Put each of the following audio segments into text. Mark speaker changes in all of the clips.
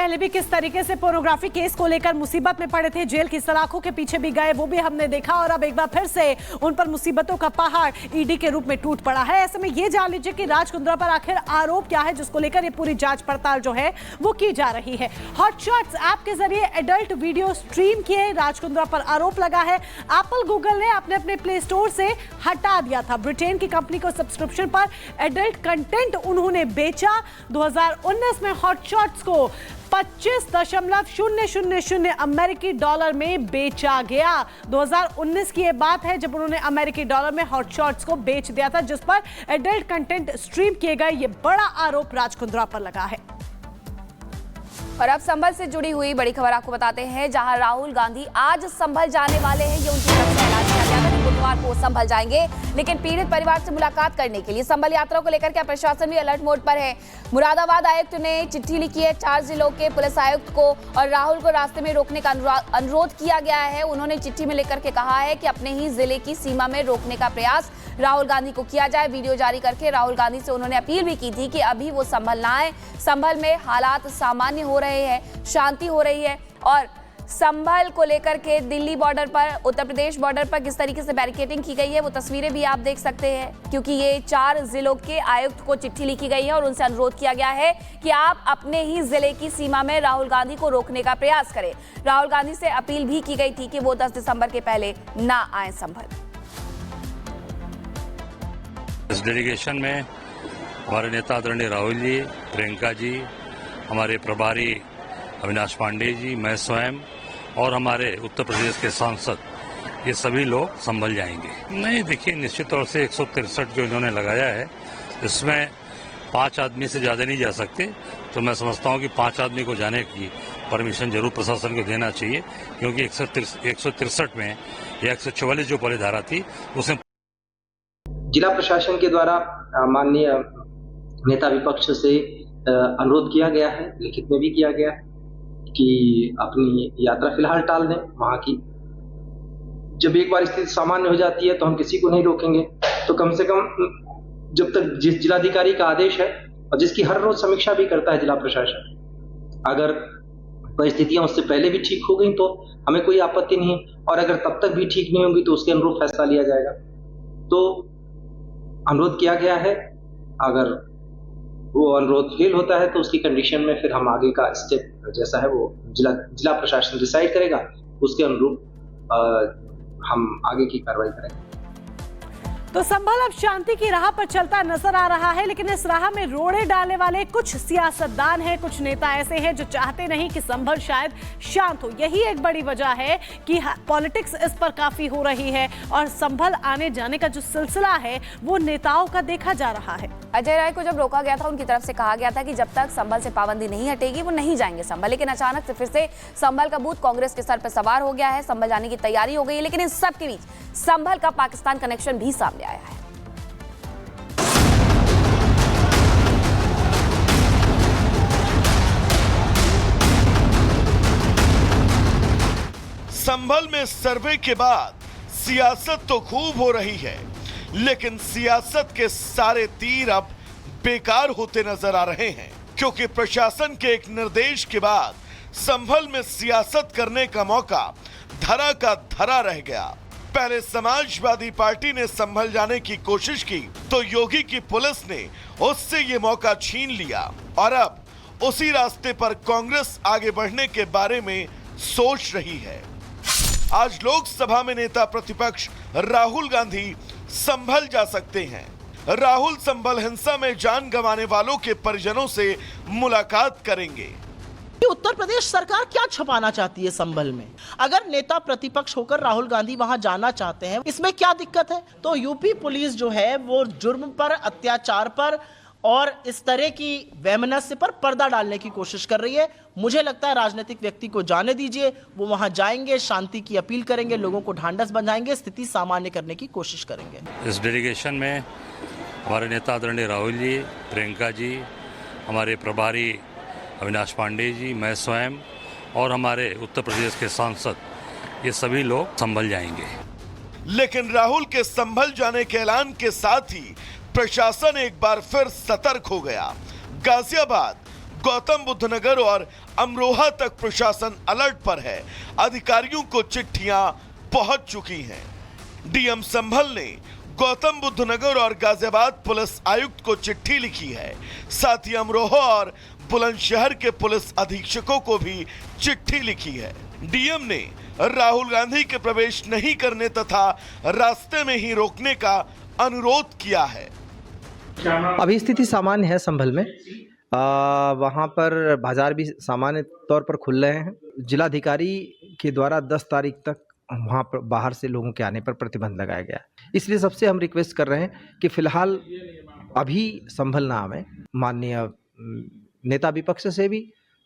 Speaker 1: पहले भी किस तरीके से पोर्नोग्राफी केस को लेकर मुसीबत में पड़े थे, जेल की सलाखों के पीछे भी गए, वो भी हमने देखा। और अब एक बार फिर से उन पर मुसीबतों का पहाड़ ईडी के रूप में टूट पड़ा है। ऐसे में ये जान लीजिए कि राज कुंद्रा पर आखिर आरोप क्या है, जिसको लेकर ये पूरी जांच पड़ताल जो है वो की जा रही है। हॉटशॉट्स ऐप के जरिए एडल्ट वीडियो स्ट्रीम किए राज कुंद्रा पर आरोप लगा है। एप्पल गूगल ने अपने प्ले स्टोर से हटा दिया था। ब्रिटेन की कंपनी को सब्सक्रिप्शन पर एडल्ट कंटेंट उन्होंने बेचा। 2019 में हॉटशॉट्स को 25.000 अमेरिकी डॉलर में बेचा गया। 2019 की यह बात है जब उन्होंने अमेरिकी डॉलर में हॉटशॉट्स को बेच दिया था, जिस पर एडल्ट कंटेंट स्ट्रीम किए गए। ये बड़ा आरोप राज कुंद्रा पर लगा है।
Speaker 2: और अब संभल से जुड़ी हुई बड़ी खबर आपको बताते हैं, जहां राहुल गांधी आज संभल जाने वाले हैं। ये उनकी तरफ से ऐलान किया गया था कि बुधवार को संभल जाएंगे, लेकिन पीड़ित परिवार से मुलाकात करने के लिए संभल यात्रा को लेकर क्या प्रशासन भी अलर्ट मोड पर है। मुरादाबाद आयुक्त ने चिट्ठी लिखी है 4 जिलों के पुलिस आयुक्त को और राहुल को रास्ते में रोकने का अनुरोध किया गया है। उन्होंने चिट्ठी में लेकर के कहा है कि अपने ही जिले की सीमा में रोकने का प्रयास राहुल गांधी को किया जाए। वीडियो जारी करके राहुल गांधी से उन्होंने अपील भी की थी कि अभी वो संभल ना आए। संभल में हालात सामान्य हो रहे हैं, शांति हो रही है। और संभल को लेकर के दिल्ली बॉर्डर पर, उत्तर प्रदेश बॉर्डर पर किस तरीके से बैरिकेडिंग की गई है वो तस्वीरें भी आप देख सकते हैं, क्योंकि ये 4 जिलों के आयुक्त को चिट्ठी लिखी गई है और उनसे अनुरोध किया गया है कि आप अपने ही जिले की सीमा में राहुल गांधी को रोकने का प्रयास करें। राहुल गांधी से अपील भी की गई थी कि वो 10 दिसंबर के पहले ना आए संभल।
Speaker 3: इस डेलीगेशन में हमारे नेता आदरणीय राहुल जी, प्रियंका जी, हमारे प्रभारी अविनाश पांडे जी, मैं स्वयं और हमारे उत्तर प्रदेश के सांसद, ये सभी लोग संभल जाएंगे। नहीं, देखिए, निश्चित तौर से 163 जो इन्होंने लगाया है, इसमें 5 आदमी से ज्यादा नहीं जा सकते। तो मैं समझता हूँ कि 5 आदमी को जाने की परमिशन जरूर प्रशासन को देना चाहिए, क्योंकि 163 में या 144 जो पहले धारा थी उसमें
Speaker 4: जिला प्रशासन के द्वारा माननीय नेता विपक्ष से अनुरोध किया गया है, लिखित में भी किया गया है कि अपनी यात्रा फिलहाल टाल दें वहां की। जब एक बार स्थिति सामान्य हो जाती है तो हम किसी को नहीं रोकेंगे। तो कम से कम जब तक जिस जिलाधिकारी का आदेश है और जिसकी हर रोज समीक्षा भी करता है जिला प्रशासन, अगर परिस्थितियां उससे पहले भी ठीक हो गई तो हमें कोई आपत्ति नहीं, और अगर तब तक भी ठीक नहीं होंगी तो उसके अनुरूप फैसला लिया जाएगा। तो अनुरोध किया गया है, अगर वो अनुरोध फेल होता है तो उसकी कंडीशन में फिर हम आगे का स्टेप जैसा है वो जिला प्रशासन डिसाइड करेगा, उसके अनुरूप हम आगे की कार्रवाई करेंगे।
Speaker 1: तो संभल अब शांति की राह पर चलता नजर आ रहा है, लेकिन इस राह में रोड़े डालने वाले कुछ सियासतदान हैं, कुछ नेता ऐसे हैं जो चाहते नहीं कि संभल शायद शांत हो। यही एक बड़ी वजह है कि पॉलिटिक्स इस पर काफी हो रही है और संभल आने जाने का जो सिलसिला है वो नेताओं का देखा जा रहा है।
Speaker 2: अजय राय को जब रोका गया था, उनकी तरफ से कहा गया था कि जब तक संभल से पाबंदी नहीं हटेगी वो नहीं जाएंगे संभल, लेकिन अचानक से फिर से संभल का भूत कांग्रेस के सर पर सवार हो गया है। संभल जाने की तैयारी हो गई है, लेकिन इन सब के बीच संभल का पाकिस्तान कनेक्शन भी सामने आया है।
Speaker 5: संभल में सर्वे के बाद सियासत तो खूब हो रही है, लेकिन सियासत के सारे तीर अब बेकार होते नजर आ रहे हैं, क्योंकि प्रशासन के एक निर्देश के बाद संभल में सियासत करने का मौका धरा का धरा रह गया। पहले समाजवादी पार्टी ने संभल जाने की कोशिश की तो योगी की पुलिस ने उससे ये मौका छीन लिया, और अब उसी रास्ते पर कांग्रेस आगे बढ़ने के बारे में सोच रही है। आज लोकसभा में नेता प्रतिपक्ष राहुल गांधी संभल जा सकते हैं। राहुल संभल हिंसा में जान गंवाने वालों के परिजनों से मुलाकात करेंगे।
Speaker 6: उत्तर प्रदेश सरकार क्या छुपाना चाहती है संभल में? अगर नेता प्रतिपक्ष होकर राहुल गांधी वहां जाना चाहते हैं, इसमें क्या दिक्कत है? तो यूपी पुलिस जो है वो जुर्म पर, अत्याचार पर और इस तरह की वैमनस्य पर पर्दा डालने की कोशिश कर रही है। मुझे लगता है राजनीतिक व्यक्ति को जाने दीजिए, वो वहां जाएंगे, शांति की अपील करेंगे, लोगों को ढांढस बंधाएंगे, स्थिति सामान्य करने की कोशिश करेंगे।
Speaker 3: इस डेलीगेशन में हमारे नेता आदरणीय राहुल जी, प्रियंका जी, हमारे प्रभारी अविनाश पांडे जी, मैं स्वयं और हमारे उत्तर प्रदेश के सांसद, ये सभी लोग संभल जाएंगे।
Speaker 5: लेकिन राहुल के संभल जाने के ऐलान के साथ ही प्रशासन एक बार फिर सतर्क हो गया। गाजियाबाद, गौतम बुद्ध नगर और अमरोहा तक प्रशासन अलर्ट पर है। अधिकारियों को चिट्ठियां पहुंच चुकी हैं। डीएम संभल ने गौतम बुद्ध नगर और गाजियाबाद पुलिस आयुक्त को चिट्ठी लिखी है। साथ ही अमरोहा और बुलंदशहर के पुलिस अधीक्षकों को भी चिट्ठी लिखी है। डीएम ने राहुल गांधी के प्रवेश नहीं करने तथा रास्ते में ही रोकने का अनुरोध किया है।
Speaker 4: अभी स्थिति सामान्य है संभल में। वहाँ पर बाजार भी सामान्य तौर पर खुल रहे हैं। जिलाधिकारी के द्वारा 10 तारीख तक वहाँ पर बाहर से लोगों के आने पर प्रतिबंध लगाया गया है। इसलिए सबसे हम रिक्वेस्ट कर रहे हैं कि फिलहाल अभी संभल ना आवे। माननीय नेता विपक्ष से भी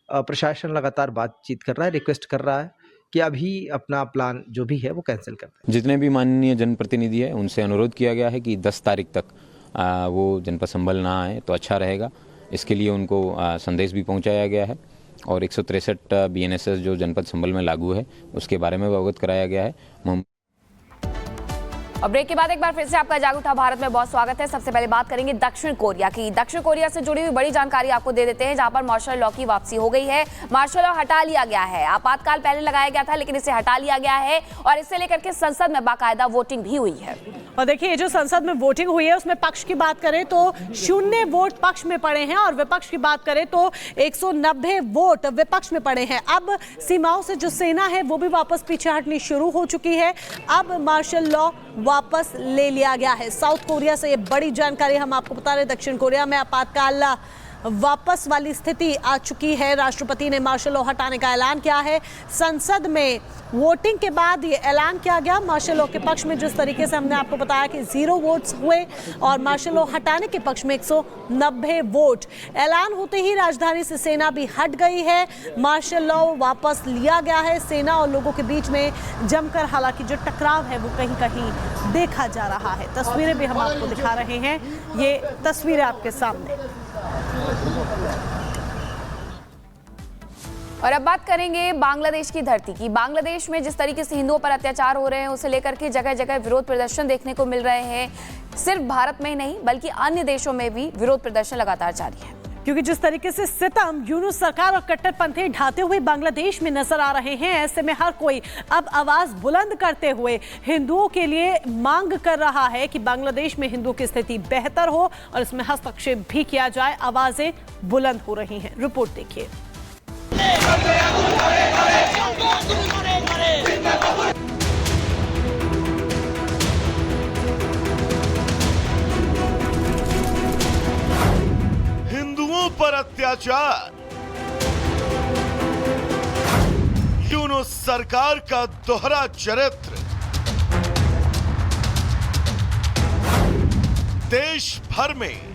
Speaker 4: प्रशासन लगातार बातचीत कर रहा है, रिक्वेस्ट कर रहा है कि अभी अपना प्लान जो भी है वो कैंसिल कर दें।
Speaker 7: जितने भी माननीय जनप्रतिनिधि है उनसे अनुरोध किया गया है कि 10 तारीख तक वो जनपद संभल ना आए तो अच्छा रहेगा। इसके लिए उनको संदेश भी पहुंचाया गया है और 163 BNSS जो जनपद संभल में लागू है उसके बारे में अवगत कराया गया है।
Speaker 2: और ब्रेक के बाद एक बार फिर से आपका जागरूक था भारत में बहुत स्वागत है। सबसे पहले बात करेंगे दक्षिण कोरिया की। दक्षिण कोरिया से जुड़ी हुई बड़ी जानकारी आपको दे देते हैं, जहां पर मार्शल लॉ की वापसी हो गई है। मार्शल लॉ हटा लिया गया है। आपातकाल पहले लगाया गया था लेकिन इसे हटा लिया गया है और इससे लेकर के संसद में बाकायदा वोटिंग भी हुई है।
Speaker 1: और देखिए, जो संसद में वोटिंग हुई है उसमें पक्ष की बात करें तो 0 वोट पक्ष में पड़े हैं और विपक्ष की बात करें तो 190 वोट विपक्ष में पड़े हैं। अब सीमाओं से जो सेना है वो भी वापस पीछे हटनी शुरू हो चुकी है। अब मार्शल लॉ वापस ले लिया गया है। साउथ कोरिया से ये बड़ी जानकारी हम आपको बता रहे हैं। दक्षिण कोरिया में आपातकाल वापस वाली स्थिति आ चुकी है। राष्ट्रपति ने मार्शल लॉ हटाने का ऐलान किया है। संसद में वोटिंग के बाद ये ऐलान किया गया। मार्शल लॉ के पक्ष में जिस तरीके से हमने आपको बताया कि 0 वोट्स हुए और मार्शल लॉ हटाने के पक्ष में 190 वोट। ऐलान होते ही राजधानी से सेना भी हट गई है। मार्शल लॉ वापस लिया गया है। सेना और लोगों के बीच में जमकर हालांकि जो टकराव है वो कहीं कहीं देखा जा रहा है। तस्वीरें भी हम आपको दिखा रहे हैं। ये तस्वीरें आपके सामने।
Speaker 2: और अब बात करेंगे बांग्लादेश की धरती की। बांग्लादेश में जिस तरीके से हिंदुओं पर अत्याचार हो रहे हैं उसे लेकर के जगह जगह विरोध प्रदर्शन देखने को मिल रहे हैं। सिर्फ भारत में ही नहीं बल्कि अन्य देशों में भी विरोध प्रदर्शन लगातार जारी है,
Speaker 1: क्योंकि जिस तरीके से सितम यूनुस सरकार और कट्टरपंथी ढाते हुए बांग्लादेश में नजर आ रहे हैं, ऐसे में हर कोई अब आवाज बुलंद करते हुए हिंदुओं के लिए मांग कर रहा है कि बांग्लादेश में हिंदुओं की स्थिति बेहतर हो और इसमें हस्तक्षेप भी किया जाए। आवाजें बुलंद हो रही हैं। रिपोर्ट देखिए।
Speaker 5: हिंदुओं पर अत्याचार, यूनुस सरकार का दोहरा चरित्र, देश भर में